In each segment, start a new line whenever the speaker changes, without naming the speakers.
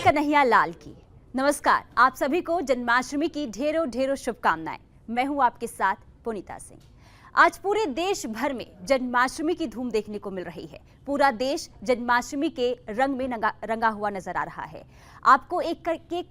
कन्हैया लाल की। नमस्कार, आप सभी को जन्माष्टमी की ढेरों ढेरों शुभकामनाएं। मैं हूं आपके साथ पुनीता सिंह। आज पूरे देश भर में जन्माष्टमी की धूम देखने को मिल रही है। पूरा देश जन्माष्टमी के रंग में रंगा हुआ नजर आ रहा है। आपको एक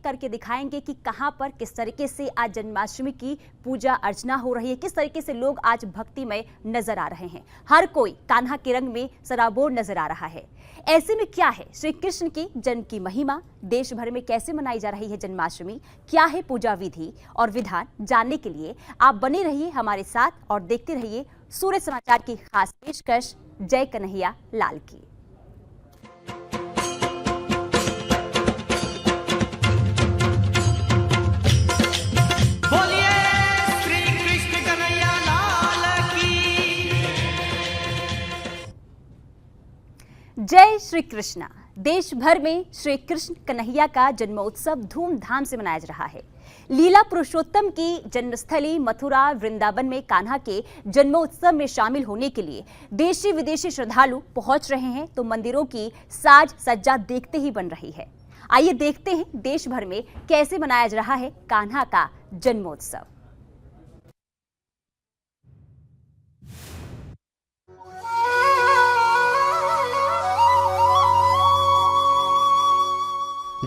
करके दिखाएंगे कि कहां पर किस तरीके से आज जन्माष्टमी की पूजा अर्चना हो रही है, किस तरीके से लोग आज भक्तिमय नजर आ रहे हैं। हर कोई कान्हा के रंग में सराबोर नजर आ रहा है। ऐसे में क्या है श्री कृष्ण की जन्म की महिमा, देश भर में कैसे मनाई जा रही है जन्माष्टमी, क्या है पूजा विधि और विधान, जानने के लिए आप बने रहिए हमारे साथ और देखते रहिए सूर्य समाचार की खास पेशकश जय कन्हैया लाल की। जय श्री कृष्णा। देश भर में श्री कृष्ण कन्हैया का जन्मोत्सव धूमधाम से मनाया जा रहा है। लीला पुरुषोत्तम की जन्मस्थली मथुरा वृंदावन में कान्हा के जन्मोत्सव में शामिल होने के लिए देशी विदेशी श्रद्धालु पहुंच रहे हैं, तो मंदिरों की साज सज्जा देखते ही बन रही है। आइए देखते हैं देश भर में कैसे मनाया जा रहा है कान्हा का जन्मोत्सव।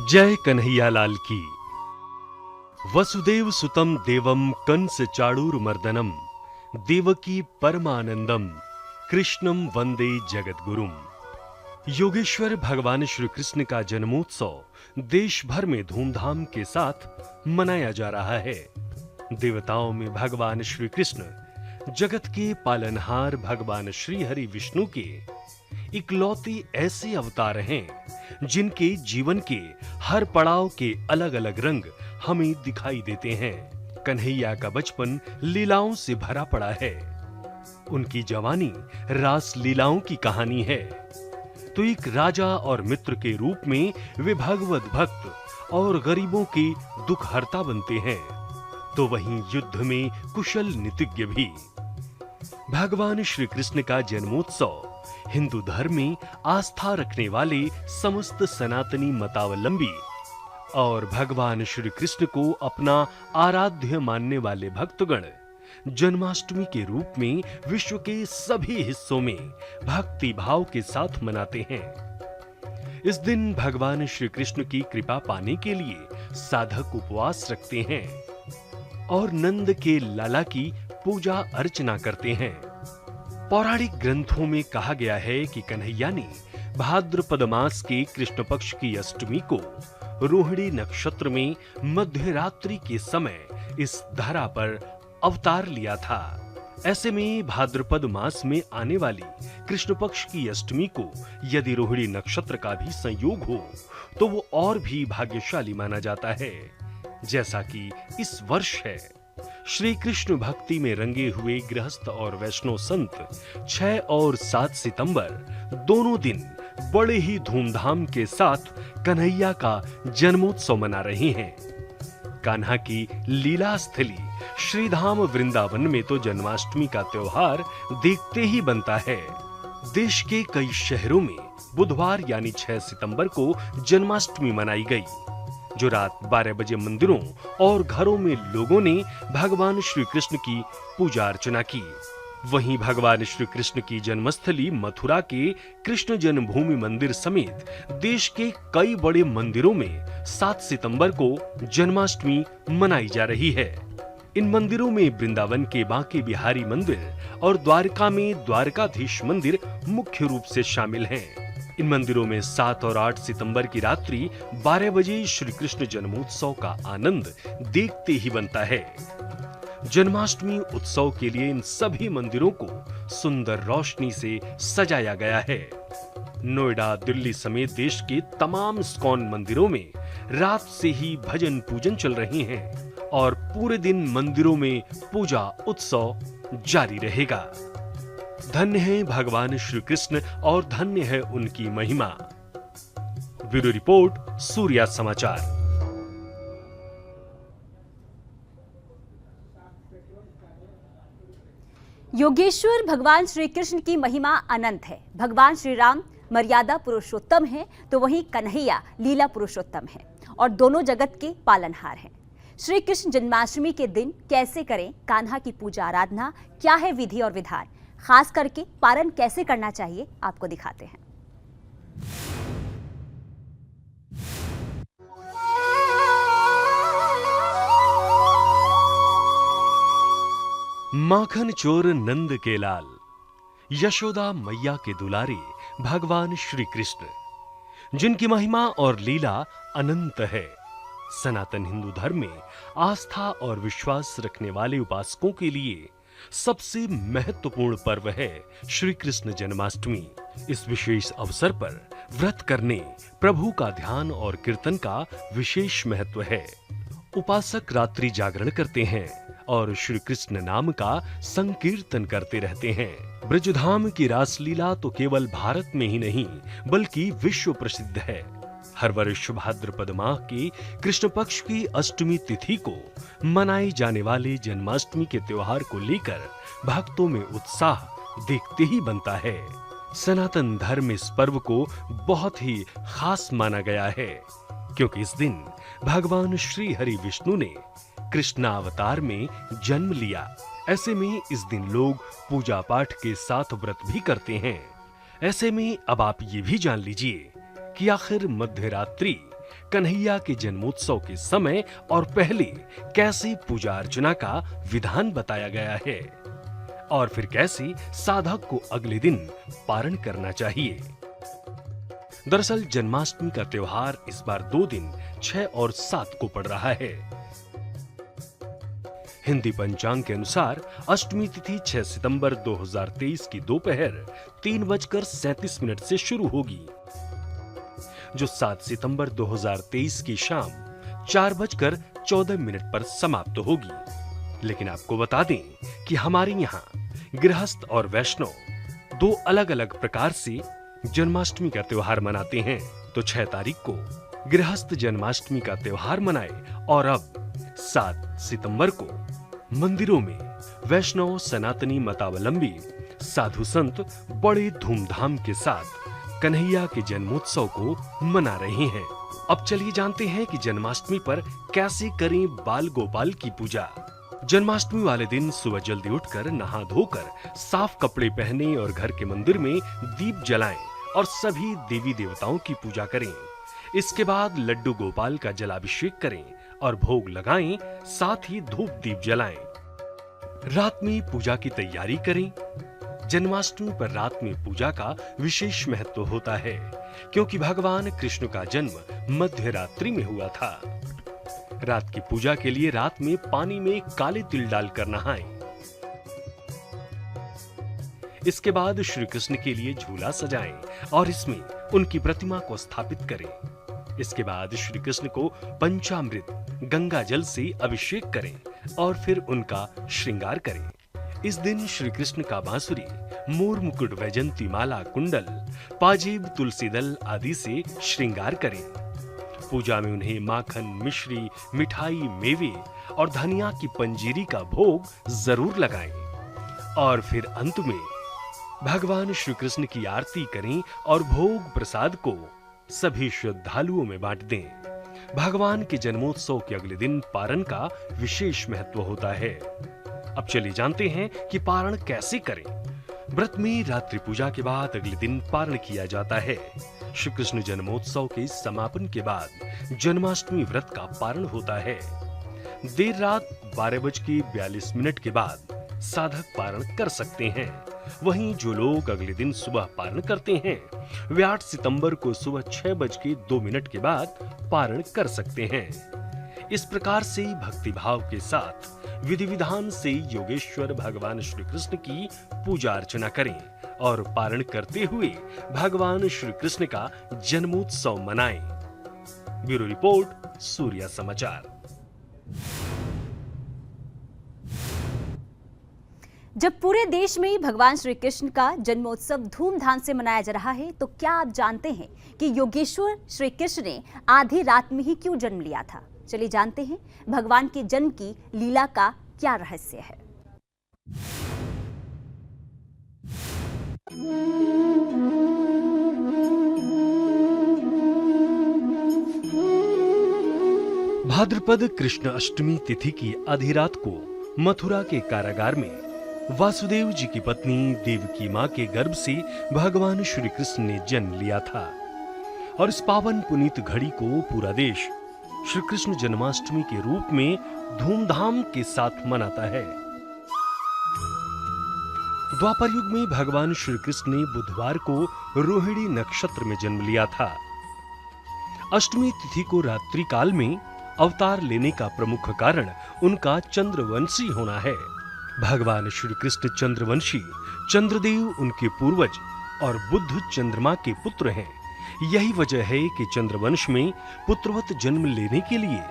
जय कन्हैया लाल की। वसुदेव सुतम देवम कंस चाणूरमर्दनम देवकी परमानंदम कृष्णम वंदे जगद्गुरुम। योगेश्वर भगवान श्री कृष्ण का जन्मोत्सव देश भर में धूमधाम के साथ मनाया जा रहा है। देवताओं में भगवान श्री कृष्ण जगत के पालनहार भगवान श्री हरि विष्णु के इकलौते ऐसे अवतार हैं जिनके जीवन के हर पड़ाव के अलग अलग रंग हमें दिखाई देते हैं। कन्हैया का बचपन लीलाओं से भरा पड़ा है। उनकी जवानी रास लीलाओं की कहानी है। तो एक राजा और मित्र के रूप में वे भगवत भक्त और गरीबों के दुख हरता बनते हैं, तो वहीं युद्ध में कुशल नीतिज्ञ भी। भगवान श्री कृष्ण का जन्मोत्सव हिंदू धर्म में आस्था रखने वाले समस्त सनातनी मतावलंबी और भगवान श्री कृष्ण को अपना आराध्य मानने वाले भक्तगण जन्माष्टमी के रूप में विश्व के सभी हिस्सों में भक्ति भाव के साथ मनाते हैं। इस दिन भगवान श्री कृष्ण की कृपा पाने के लिए साधक उपवास रखते हैं और नंद के लाला की पूजा अर्चना करते हैं। पौराणिक ग्रंथों में कहा गया है कि कन्हैया ने भाद्रपद मास के कृष्ण पक्ष की अष्टमी को रोहिणी नक्षत्र में मध्य रात्रि के समय इस धरा पर अवतार लिया था। ऐसे में भाद्रपद मास में आने वाली कृष्ण पक्ष की अष्टमी को यदि रोहिणी नक्षत्र का भी संयोग हो तो वो और भी भाग्यशाली माना जाता है, जैसा कि इस वर्ष है। श्री कृष्ण भक्ति में रंगे हुए गृहस्थ और वैष्णव संत 6 और 7 सितंबर दोनों दिन बड़े ही धूमधाम के साथ कन्हैया का जन्मोत्सव मना रहे हैं। कान्हा की लीला स्थली श्रीधाम वृंदावन में तो जन्माष्टमी का त्योहार देखते ही बनता है। देश के कई शहरों में बुधवार यानी 6 सितंबर को जन्माष्टमी मनाई गई, जो रात 12 बजे मंदिरों और घरों में लोगों ने भगवान श्री कृष्ण की पूजा अर्चना की। वहीं भगवान श्री कृष्ण की जन्मस्थली मथुरा के कृष्ण जन्मभूमि मंदिर समेत देश के कई बड़े मंदिरों में 7 सितंबर को जन्माष्टमी मनाई जा रही है। इन मंदिरों में वृंदावन के बांके बिहारी मंदिर और द्वारका में द्वारकाधीश मंदिर मुख्य रूप से शामिल हैं। इन मंदिरों में 7 और 8 सितंबर की रात्रि 12 बजे श्री कृष्ण जन्मोत्सव का आनंद देखते ही बनता है। जन्माष्टमी उत्सव के लिए इन सभी मंदिरों को सुंदर रोशनी से सजाया गया है। नोएडा, दिल्ली समेत देश के तमाम इस्कॉन मंदिरों में रात से ही भजन पूजन चल रहे हैं और पूरे दिन मंदिरों में पूजा उत्सव जारी रहेगा। धन्य है भगवान श्री कृष्ण और धन्य है उनकी महिमा। ब्यूरो रिपोर्ट, सूर्या समाचार।
योगेश्वर भगवान श्री कृष्ण की महिमा अनंत है। भगवान श्री राम मर्यादा पुरुषोत्तम हैं तो वहीं कन्हैया लीला पुरुषोत्तम हैं और दोनों जगत के पालनहार हैं। श्री कृष्ण जन्माष्टमी के दिन कैसे करें कान्हा की पूजा आराधना, क्या है विधि और विधान, खास करके पारण कैसे करना चाहिए, आपको दिखाते हैं।
माखन चोर नंद के लाल, यशोदा मैया के दुलारे भगवान श्री कृष्ण, जिनकी महिमा और लीला अनंत है। सनातन हिंदू धर्म में आस्था और विश्वास रखने वाले उपासकों के लिए सबसे महत्वपूर्ण पर्व है श्री कृष्ण जन्माष्टमी। इस विशेष अवसर पर व्रत करने, प्रभु का ध्यान और कीर्तन का विशेष महत्व है। उपासक रात्रि जागरण करते हैं और श्री कृष्ण नाम का संकीर्तन करते रहते हैं। ब्रजधाम की रासलीला तो केवल भारत में ही नहीं बल्कि विश्व प्रसिद्ध है। हर वर्ष भाद्रपद माह की कृष्ण पक्ष की अष्टमी तिथि को मनाए जाने वाले जन्माष्टमी के त्योहार को लेकर भक्तों में उत्साह देखते ही बनता है। सनातन धर्म में इस पर्व को बहुत ही खास माना गया है, क्योंकि इस दिन भगवान श्री हरि विष्णु ने कृष्णावतार में जन्म लिया। ऐसे में इस दिन लोग पूजा पाठ के साथ व्रत भी करते हैं। ऐसे में अब आप ये भी जान लीजिए कि आखिर मध्य रात्रि कन्हैया के जन्मोत्सव के समय और पहले कैसे पूजा अर्चना का विधान बताया गया है और फिर कैसे साधक को अगले दिन पारण करना चाहिए। दरअसल जन्माष्टमी का त्योहार इस बार 2 दिन 6 और 7 को पड़ रहा है। हिंदी पंचांग के अनुसार अष्टमी तिथि 6 सितंबर 2023 की दोपहर 3:37 से शुरू होगी, जो 7 सितंबर 2023 की शाम 4:14 पर समाप्त होगी। लेकिन आपको बता दें कि हमारे यहाँ गृहस्थ और वैष्णव 2 अलग-अलग प्रकार से जन्माष्टमी का त्योहार मनाते हैं। तो 6 तारीख को गृहस्थ जन्माष्टमी का त्योहार मनाए और अब 7 सितंबर को मंदिरों में वैष्णव सनातनी मतावलंबी साधु संत बड़े धूमधाम के साथ कन्हैया के जन्मोत्सव को मना रहे हैं। अब चलिए जानते हैं कि जन्माष्टमी पर कैसे करें बाल गोपाल की पूजा। जन्माष्टमी वाले दिन सुबह जल्दी उठकर नहा धोकर साफ कपड़े पहने और घर के मंदिर में दीप जलाएं और सभी देवी देवताओं की पूजा करें। इसके बाद लड्डू गोपाल का जलाभिषेक करें और भोग लगाएं, साथ ही धूप दीप जलाएं। रात में पूजा की तैयारी करें। जन्माष्टमी पर रात में पूजा का विशेष महत्व होता है, क्योंकि भगवान कृष्ण का जन्म मध्य रात्रि में हुआ था। रात की पूजा के लिए रात में पानी में काले तिल डालकर नहाएं। इसके बाद श्री कृष्ण के लिए झूला सजाएं और इसमें उनकी प्रतिमा को स्थापित करें। इसके बाद श्री कृष्ण को पंचामृत गंगा जल से अभिषेक करें और फिर उनका श्रृंगार करें। इस दिन श्री कृष्ण का बांसुरी, मोर मुकुट, वैजंती माला, कुंडल, पाजेब, तुलसी दल आदि से श्रृंगार करें। पूजा में उन्हें माखन, मिश्री, मिठाई, मेवे और धनिया की पंजीरी का भोग जरूर लगाएं और फिर अंत में भगवान श्री कृष्ण की आरती करें और भोग प्रसाद को सभी श्रद्धालुओं में बांट दें। भगवान के जन्मोत्सव के अगले दिन पारण का विशेष महत्व होता है। अब चलिए जानते हैं कि पारण कैसे करें। व्रत में रात्रि पूजा के बाद अगले दिन पारण किया जाता है। श्री कृष्ण जन्मोत्सव के समापन के बाद जन्माष्टमी व्रत का पारण होता है। देर रात 12:42 के बाद साधक पारण कर सकते हैं। वहीं जो लोग अगले दिन सुबह पारण करते हैं, वे 8 सितंबर को सुबह 6:02 के बाद पारण कर सकते हैं। इस प्रकार से भक्ति भाव के साथ विधि विधान से योगेश्वर भगवान श्री कृष्ण की पूजा अर्चना करें और पारण करते हुए भगवान श्री कृष्ण का जन्मोत्सव मनाएं। ब्यूरो रिपोर्ट, सूर्या समाचार।
जब पूरे देश में ही भगवान श्री कृष्ण का जन्मोत्सव धूमधाम से मनाया जा रहा है, तो क्या आप जानते हैं कि योगेश्वर श्री कृष्ण ने आधी रात में ही क्यों जन्म लिया था? चलिए जानते हैं भगवान के जन्म की लीला का क्या रहस्य है।
भाद्रपद कृष्ण अष्टमी तिथि की आधी रात को मथुरा के कारागार में वासुदेव जी की पत्नी देवकी मां के गर्भ से भगवान श्री कृष्ण ने जन्म लिया था। और इस पावन पुनीत घड़ी को पूरा देश श्री कृष्ण जन्माष्टमी के रूप में धूमधाम के साथ मनाता है। द्वापर युग में भगवान श्री कृष्ण ने बुधवार को रोहिणी नक्षत्र में जन्म लिया था। अष्टमी तिथि को रात्रि काल में अवतार लेने का प्रमुख कारण उनका चंद्रवंशी होना है। भगवान श्री कृष्ण चंद्रवंशी, चंद्रदेव उनके पूर्वज और बुध चंद्रमा के पुत्र हैं। यही वजह है कि चंद्रवंश में पुत्रवत जन्म लेने के लिए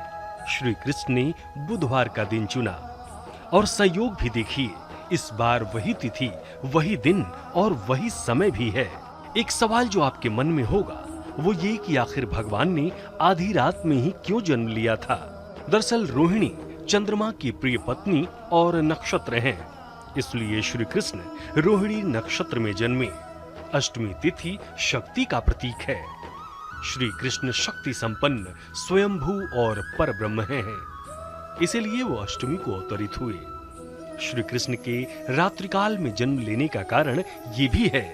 श्री कृष्ण ने बुधवार का दिन चुना। और संयोग भी देखिए, इस बार वही तिथि, वही दिन और वही समय भी है। एक सवाल जो आपके मन में होगा वो ये कि आखिर भगवान ने आधी रात में ही क्यों जन्म लिया था। दरअसल रोहिणी चंद्रमा की प्रिय पत्नी और नक्षत्र हैं, इसलिए श्री कृष्ण रोहिणी नक्षत्र में जन्मे। अष्टमी तिथि शक्ति का प्रतीक है। श्री कृष्ण शक्ति संपन्न स्वयंभू और परब्रह्म हैं, इसीलिए वो अष्टमी को अवतरित हुए। श्री कृष्ण के रात्रिकाल में जन्म लेने का कारण ये भी है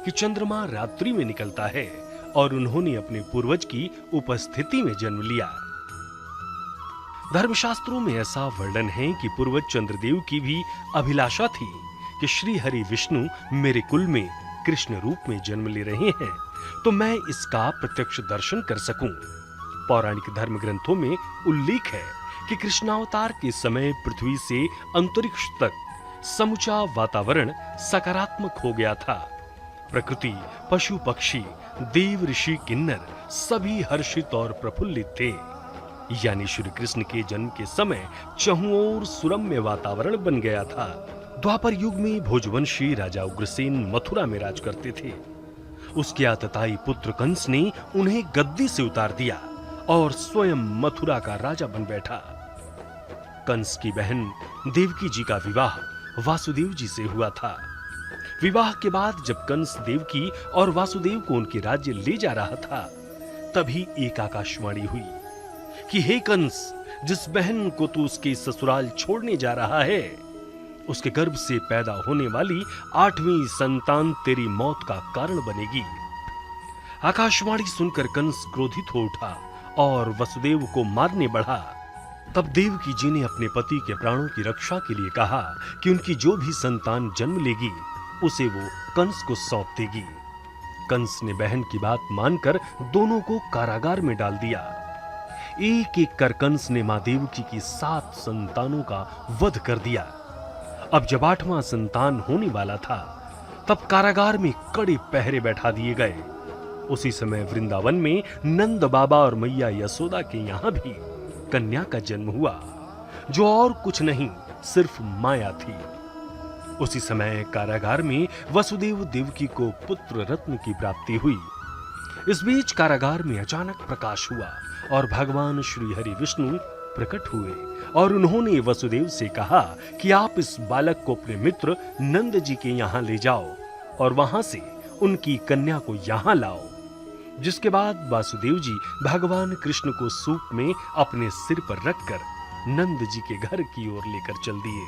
कि चंद्रमा रात्रि में निकलता है और उन्होंने अपने पूर्वज की उपस्थिति में जन्म लिया। धर्मशास्त्रों में ऐसा वर्णन है कि पूर्वज चंद्रदेव की भी अभिलाषा थी कि श्री हरि विष्णु मेरे कुल में कृष्ण रूप में जन्म ले रहे हैं, तो मैं इसका प्रत्यक्ष दर्शन कर सकूं। पौराणिक धर्म ग्रंथों में उल्लेख है कि कृष्णावतार के समय पृथ्वी से अंतरिक्ष तक समूचा वातावरण सकारात्मक हो गया था। प्रकृति, पशु पक्षी, देव ऋषि किन्नर सभी हर्षित और प्रफुल्लित थे। यानी श्री कृष्ण के जन्म के समय चहुं ओर सुरम्य वातावरण बन गया था। द्वापर युग में भोजवंशी राजा उग्रसेन मथुरा में राज करते थे। उसके आतताई पुत्र कंस ने उन्हें गद्दी से उतार दिया और स्वयं मथुरा का राजा बन बैठा। कंस की बहन देवकी जी का विवाह वासुदेव जी से हुआ था। विवाह के बाद जब कंस देवकी और वासुदेव को उनके राज्य ले जा रहा था, तभी एक आकाशवाणी हुई कि हे कंस, जिस बहन को तू उसके ससुराल छोड़ने जा रहा है, उसके गर्भ से पैदा होने वाली 8वीं संतान तेरी मौत का कारण बनेगी। आकाशवाणी सुनकर कंस क्रोधित हो उठा और वसुदेव को मारने बढ़ा। तब देवकी जी ने अपने पति के प्राणों की रक्षा के लिए कहा कि उनकी जो भी संतान जन्म लेगी उसे वो कंस को सौंप देगी। कंस ने बहन की बात मानकर दोनों को कारागार में डाल दिया। एक एक कर कंस ने मां देवकी की 7 संतानों का वध कर दिया। अब जब 8वां संतान होने वाला था, तब कारागार में कड़े पहरे बैठा दिए गए। उसी समय वृंदावन में नंद बाबा और मैया यशोदा के यहां भी कन्या का जन्म हुआ, जो और कुछ नहीं सिर्फ माया थी। उसी समय कारागार में वसुदेव देवकी को पुत्र रत्न की प्राप्ति हुई। इस बीच कारागार में अचानक प्रकाश हुआ और भगवान श्री हरि विष्णु प्रकट हुए और उन्होंने वसुदेव से कहा कि आप इस बालक को अपने मित्र नंद जी के यहाँ ले जाओ और वहां से उनकी कन्या को यहाँ लाओ। जिसके बाद वासुदेव जी भगवान कृष्ण को सूप में अपने सिर पर रखकर नंद जी के घर की ओर लेकर चल दिए।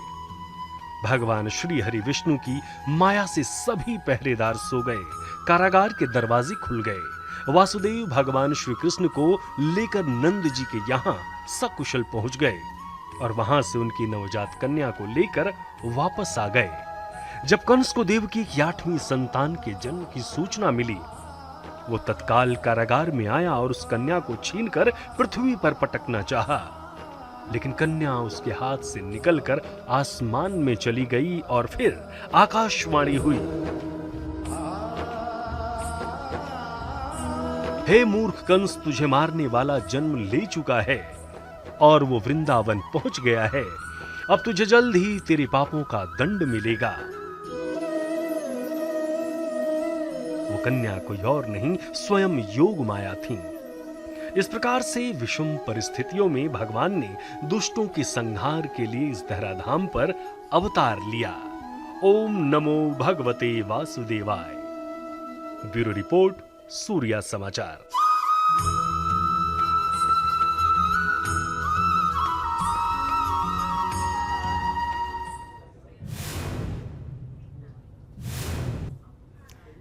भगवान श्री हरि विष्णु की माया से सभी पहरेदार सो गए, कारागार के दरवाजे खुल गए। वासुदेव भगवान श्री कृष्ण को लेकर नंद जी के यहाँ सकुशल पहुंच गए और वहां से उनकी नवजात कन्या को लेकर वापस आ गए। जब कंस को देवकी की 8वीं संतान के जन्म की सूचना मिली, वो तत्काल कारागार में आया और उस कन्या को छीनकर पृथ्वी पर पटकना चाहा, लेकिन कन्या उसके हाथ से निकलकर आसमान में चली गई और फिर आकाशवाणी हुई, हे मूर्ख कंस, तुझे मारने वाला जन्म ले चुका है और वो वृंदावन पहुंच गया है। अब तुझे जल्द ही तेरे पापों का दंड मिलेगा। वो कन्या कोई और नहीं, स्वयं योग माया थी। इस प्रकार से विषम परिस्थितियों में भगवान ने दुष्टों के संहार के लिए इस धराधाम पर अवतार लिया। ओम नमो भगवते वासुदेवाय। ब्यूरो रिपोर्ट, सूर्या समाचार।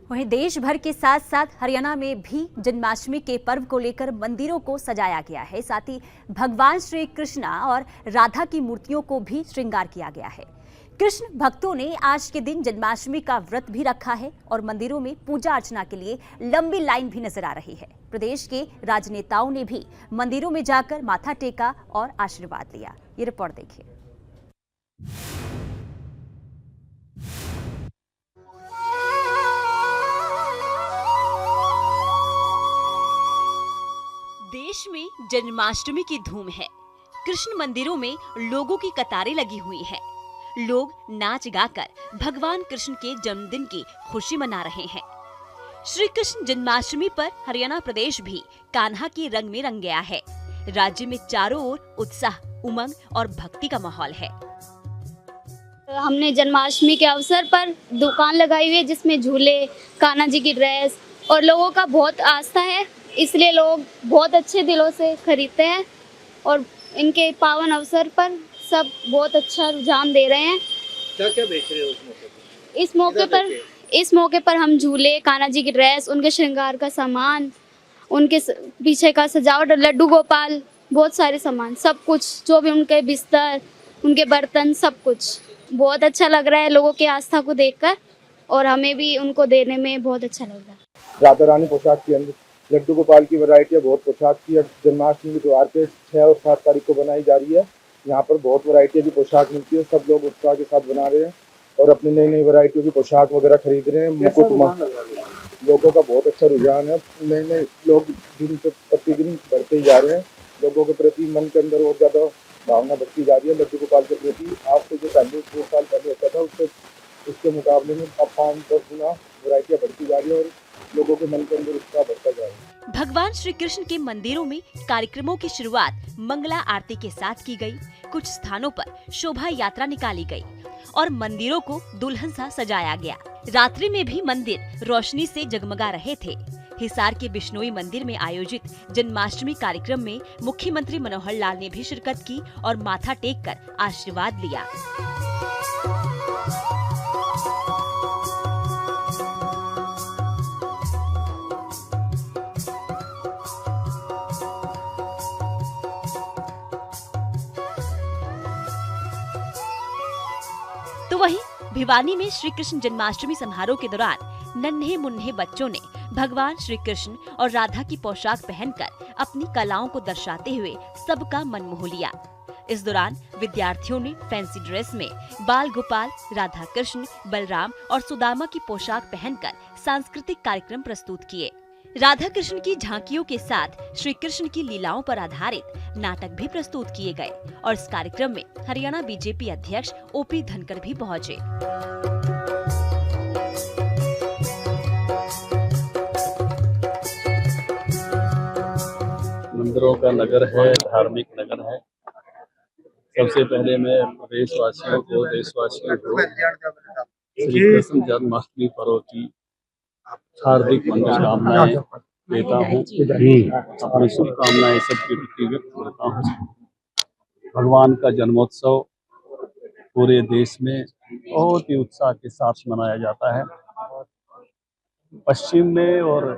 वहीं देश भर के साथ साथ हरियाणा में भी जन्माष्टमी के पर्व को लेकर मंदिरों को सजाया गया है। साथ ही भगवान श्री कृष्ण और राधा की मूर्तियों को भी श्रृंगार किया गया है। कृष्ण भक्तों ने आज के दिन जन्माष्टमी का व्रत भी रखा है और मंदिरों में पूजा अर्चना के लिए लंबी लाइन भी नजर आ रही है। प्रदेश के राजनेताओं ने भी मंदिरों में जाकर माथा टेका और आशीर्वाद लिया। ये रिपोर्ट देखिए। देश में जन्माष्टमी की धूम है। कृष्ण मंदिरों में लोगों की कतारें लगी हुई हैं। लोग नाच गाकर भगवान कृष्ण के जन्मदिन की खुशी मना रहे हैं। श्री कृष्ण जन्माष्टमी पर हरियाणा प्रदेश भी कान्हा के रंग में रंग गया है। राज्य में चारों ओर उत्साह, उमंग और भक्ति का माहौल है।
हमने जन्माष्टमी के अवसर पर दुकान लगाई हुई है जिसमें झूले, कान्हा जी की ड्रेस और लोगों का बहुत आस्था है, इसलिए लोग बहुत अच्छे दिलों से खरीदते हैं और इनके पावन अवसर पर सब बहुत अच्छा रुझान दे रहे हैं।
क्या क्या बेच रहे हो उस मौके पर?
इस मौके पर हम झूले, कान्हा जी की ड्रेस, उनके श्रृंगार का सामान, उनके पीछे का सजावट, लड्डू गोपाल, बहुत सारे सामान, सब कुछ जो भी उनके बिस्तर, उनके बर्तन, सब कुछ बहुत अच्छा लग रहा है लोगों की आस्था को देखकर और हमें भी उनको देने में बहुत अच्छा लग रहा है।
राधा रानी पोशाक के अंदर लड्डू गोपाल की वैरायटी है, बहुत पोशाक की जन्माष्टमी के त्योहार पे 6 और 7 तारीख को बनाई जा रही है। यहाँ पर बहुत वैरायटी की पोशाक मिलती है, सब लोग उत्साह के साथ बना रहे हैं और अपनी नई नई वैरायटियों की पोशाक वगैरह खरीद रहे हैं। मुकुट लोगों का बहुत अच्छा रुझान है, नए नए लोग दिन पे प्रतिदिन बढ़ते ही जा रहे हैं। लोगों के प्रति मन के अंदर और ज्यादा भावना बढ़ती जा रही है लड्डू गोपाल के प्रति। आज से जो पहले 2 साल पहले होता था उसके मुकाबले में अब 5-10 गुना वैरायटियाँ बढ़ती जा रही है और लोगों के मन के अंदर उत्साह बढ़ता जा रहा है।
भगवान श्री कृष्ण के मंदिरों में कार्यक्रमों की शुरुआत मंगला आरती के साथ की गई। कुछ स्थानों पर शोभा यात्रा निकाली गई और मंदिरों को दुल्हन सा सजाया गया। रात्रि में भी मंदिर रोशनी से जगमगा रहे थे। हिसार के बिश्नोई मंदिर में आयोजित जन्माष्टमी कार्यक्रम में मुख्यमंत्री मनोहर लाल ने भी शिरकत की और माथा टेक कर आशीर्वाद लिया। तो वहीं भिवानी में श्री कृष्ण जन्माष्टमी समारोह के दौरान नन्हे मुन्ने बच्चों ने भगवान श्री कृष्ण और राधा की पोशाक पहनकर अपनी कलाओं को दर्शाते हुए सबका मन मोह लिया। इस दौरान विद्यार्थियों ने फैंसी ड्रेस में बाल गोपाल, राधा कृष्ण, बलराम और सुदामा की पोशाक पहनकर सांस्कृतिक कार्यक्रम प्रस्तुत किए। राधा कृष्ण की झांकियों के साथ श्री कृष्ण की लीलाओं पर आधारित नाटक भी प्रस्तुत किए गए और इस कार्यक्रम में हरियाणा बीजेपी अध्यक्ष ओपी धनखड़ भी पहुंचे।
मंदिरों का नगर है, धार्मिक नगर है। सबसे पहले मैं प्रदेशवासियों को, देशवासियों को श्री कृष्ण जन्माष्टमी पर्व की हार्दिक मनोकामनाएं देता हूँ। अपनी शुभकामनाएं सबके प्रति व्यक्त करता हूँ। भगवान का जन्मोत्सव पूरे देश में बहुत ही उत्साह के साथ मनाया जाता है। पश्चिम में और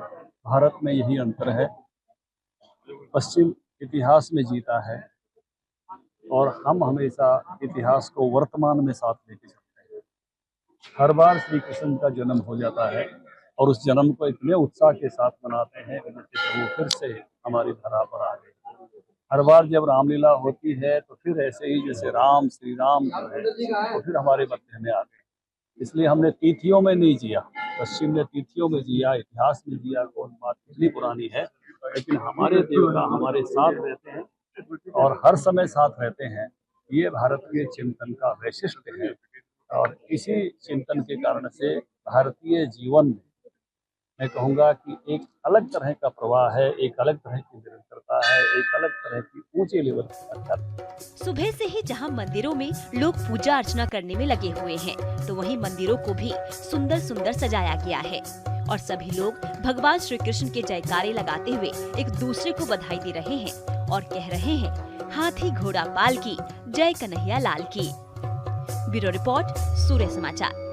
भारत में यही अंतर है, पश्चिम इतिहास में जीता है और हम हमेशा इतिहास को वर्तमान में साथ लेके चलते हैं। हर बार श्री कृष्ण का जन्म हो जाता है और उस जन्म को इतने उत्साह के साथ मनाते हैं कि वो फिर से हमारी धरा पर आ गए। हर बार जब रामलीला होती है तो फिर ऐसे ही जैसे राम, श्री राम है तो फिर हमारे मध्य में आ गए। इसलिए हमने तिथियों में नहीं जिया, पश्चिम ने तिथियों में जिया, इतिहास में जिया। कौन बात कितनी पुरानी है, लेकिन हमारे देवता हमारे साथ रहते हैं और हर समय साथ रहते हैं। ये भारत के चिंतन का वैशिष्ट्य है और इसी चिंतन के कारण से भारतीय जीवन में मैं कहूँगा कि एक अलग तरह का प्रवाह है, एक अलग तरह की निरंतरता है, एक अलग तरह की ऊंचे लेवल की।
सुबह से ही जहां मंदिरों में लोग पूजा अर्चना करने में लगे हुए हैं, तो वहीं मंदिरों को भी सुंदर सुंदर सजाया गया है और सभी लोग भगवान श्री कृष्ण के जयकारे लगाते हुए एक दूसरे को बधाई दे रहे हैं और कह रहे हैं, हाथी घोड़ा पाल की, जय कन्हैया लाल की। ब्यूरो रिपोर्ट, सूर्य समाचार।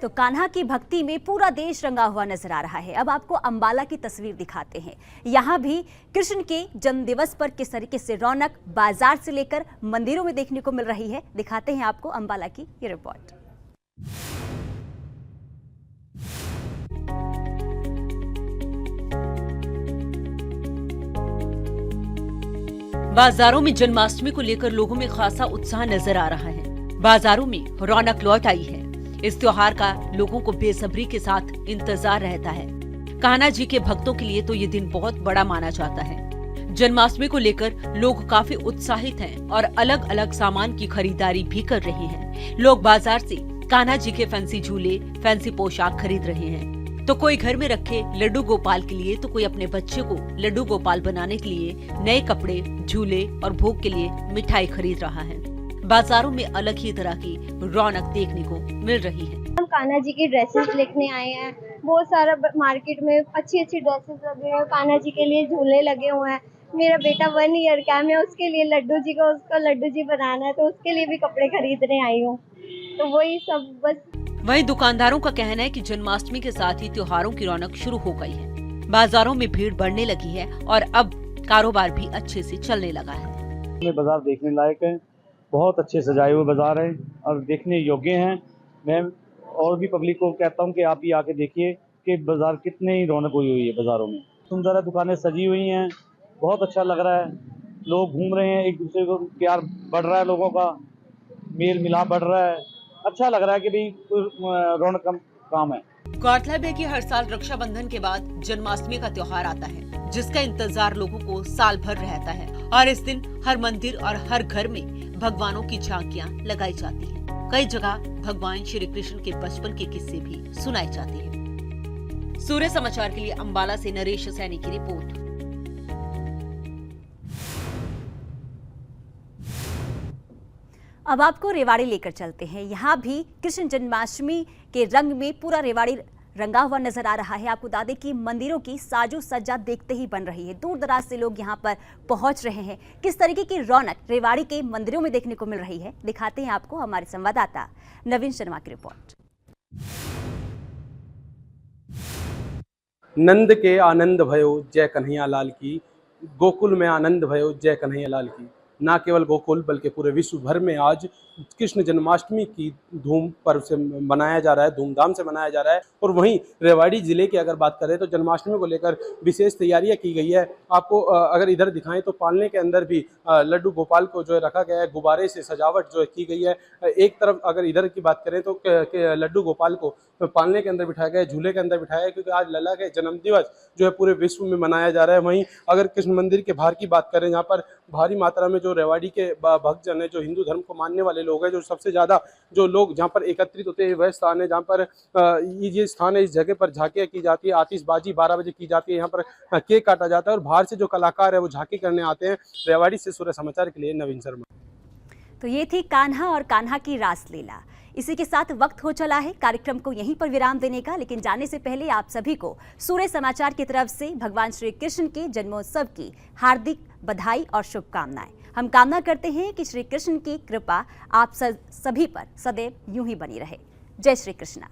तो कान्हा की भक्ति में पूरा देश रंगा हुआ नजर आ रहा है। अब आपको अंबाला की तस्वीर दिखाते हैं। यहाँ भी कृष्ण के जन्म दिवस पर किस तरीके से रौनक बाजार से लेकर मंदिरों में देखने को मिल रही है, दिखाते हैं आपको अंबाला की ये रिपोर्ट।
बाजारों में जन्माष्टमी को लेकर लोगों में खासा उत्साह नजर आ रहा है। बाजारों में रौनक लौट आई है। इस त्योहार का लोगों को बेसब्री के साथ इंतजार रहता है। कान्हा जी के भक्तों के लिए तो ये दिन बहुत बड़ा माना जाता है। जन्माष्टमी को लेकर लोग काफी उत्साहित हैं और अलग अलग सामान की खरीदारी भी कर रहे हैं। लोग बाजार से कान्हा जी के फैंसी झूले, फैंसी पोशाक खरीद रहे हैं। तो कोई घर में रखे लड्डू गोपाल के लिए, तो कोई अपने बच्चे को लड्डू गोपाल बनाने के लिए नए कपड़े, झूले और भोग के लिए मिठाई खरीद रहा है। बाजारों में अलग ही तरह की रौनक देखने को मिल रही है।
हम कान्हा जी की ड्रेसेस लेने आए हैं। बहुत सारा मार्केट में अच्छी अच्छी ड्रेसेस लगे हैं। कान्हा जी के लिए झूले लगे हुए हैं। मेरा बेटा 1 ईयर का है, मैं उसके लिए लड्डू जी को उसका लड्डू जी बनाना है, तो उसके लिए भी कपड़े खरीदने आई हूँ। तो वही सब बस।
वहीं दुकानदारों का कहना है कि जन्माष्टमी के साथ ही त्योहारों की रौनक शुरू हो गई है। बाजारों में भीड़ बढ़ने लगी है और अब कारोबार भी अच्छे से चलने लगा है।
बाजार देखने लायक है, बहुत अच्छे सजाए हुए बाजार हैं और देखने योग्य हैं। मैं और भी पब्लिक को कहता हूं कि आप भी आके देखिए कि बाजार कितने ही रौनक हुई है। बाजारों में सुंदर है, दुकानें सजी हुई हैं, बहुत अच्छा लग रहा है। लोग घूम रहे हैं, एक दूसरे को प्यार बढ़ रहा है, लोगों का मेल मिलाप बढ़ रहा है। अच्छा लग रहा है कि भाई रौनक का काम है।
गौरतलब है कि हर साल रक्षाबंधन के बाद जन्माष्टमी का त्योहार आता है, जिसका इंतजार लोगों को साल भर रहता है और इस दिन हर मंदिर और हर घर में भगवानों की झांकियां लगाई जाती हैं। कई जगह भगवान श्री कृष्ण के बचपन के किस्से भी सुनाए जाते हैं। सूर्य समाचार के लिए अंबाला से नरेश सैनी की रिपोर्ट।
अब आपको रेवाड़ी लेकर चलते हैं। यहाँ भी कृष्ण जन्माष्टमी के रंग में पूरा रेवाड़ी रंगा हुआ नजर आ रहा है। आपको बता दें कि मंदिरों की साजो सज्जा देखते ही बन रही है। दूर दराज से लोग यहाँ पर पहुंच रहे हैं। किस तरीके की रौनक रेवाड़ी के मंदिरों में देखने को मिल रही है, दिखाते हैं आपको हमारे संवाददाता नवीन शर्मा की रिपोर्ट।
नंद के आनंद भयो जय कन्हैया लाल की, गोकुल में आनंद भयो जय कन्हैया लाल की। ना केवल गोकुल बल्कि पूरे विश्व भर में आज कृष्ण जन्माष्टमी की धूम पर्व से मनाया जा रहा है, धूमधाम से मनाया जा रहा है। और वहीं रेवाड़ी जिले की अगर बात करें तो जन्माष्टमी को लेकर विशेष तैयारियां की गई है। आपको अगर इधर दिखाएं तो पालने के अंदर भी लड्डू गोपाल को जो है रखा गया है, गुब्बारे से सजावट जो है की गई है। एक तरफ अगर इधर की बात करें तो लड्डू गोपाल को पालने के अंदर बिठाया गया है, झूले के अंदर बिठाया है, क्योंकि आज लला के जन्म दिवस जो है पूरे विश्व में मनाया जा रहा है। वहीं अगर कृष्ण मंदिर के बाहर की बात करें, जहाँ पर भारी मात्रा में जो रेवाड़ी के भक्तजन है, जो हिंदू धर्म को मानने वाले लोग हैं, जो सबसे ज्यादा जो लोग जहाँ पर एकत्रित होते हैं, वह स्थान है जहाँ पर ये स्थान है। इस जगह पर झांकियाँ की जाती है, आतिशबाजी 12 बजे की जाती है, यहाँ पर केक काटा जाता है और बाहर से जो कलाकार है वो झांकी करने आते हैं। रेवाड़ी से सूर्य समाचार के लिए नवीन शर्मा।
तो ये थी कान्हा और कान्हा की रासलीला। इसी के साथ वक्त हो चला है कार्यक्रम को यहीं पर विराम देने का, लेकिन जाने से पहले आप सभी को सूर्य समाचार की तरफ से भगवान श्री कृष्ण के जन्मोत्सव की हार्दिक बधाई और शुभकामनाएं। हम कामना करते हैं कि श्री कृष्ण की कृपा आप सभी पर सदैव यूं ही बनी रहे। जय श्री कृष्णा।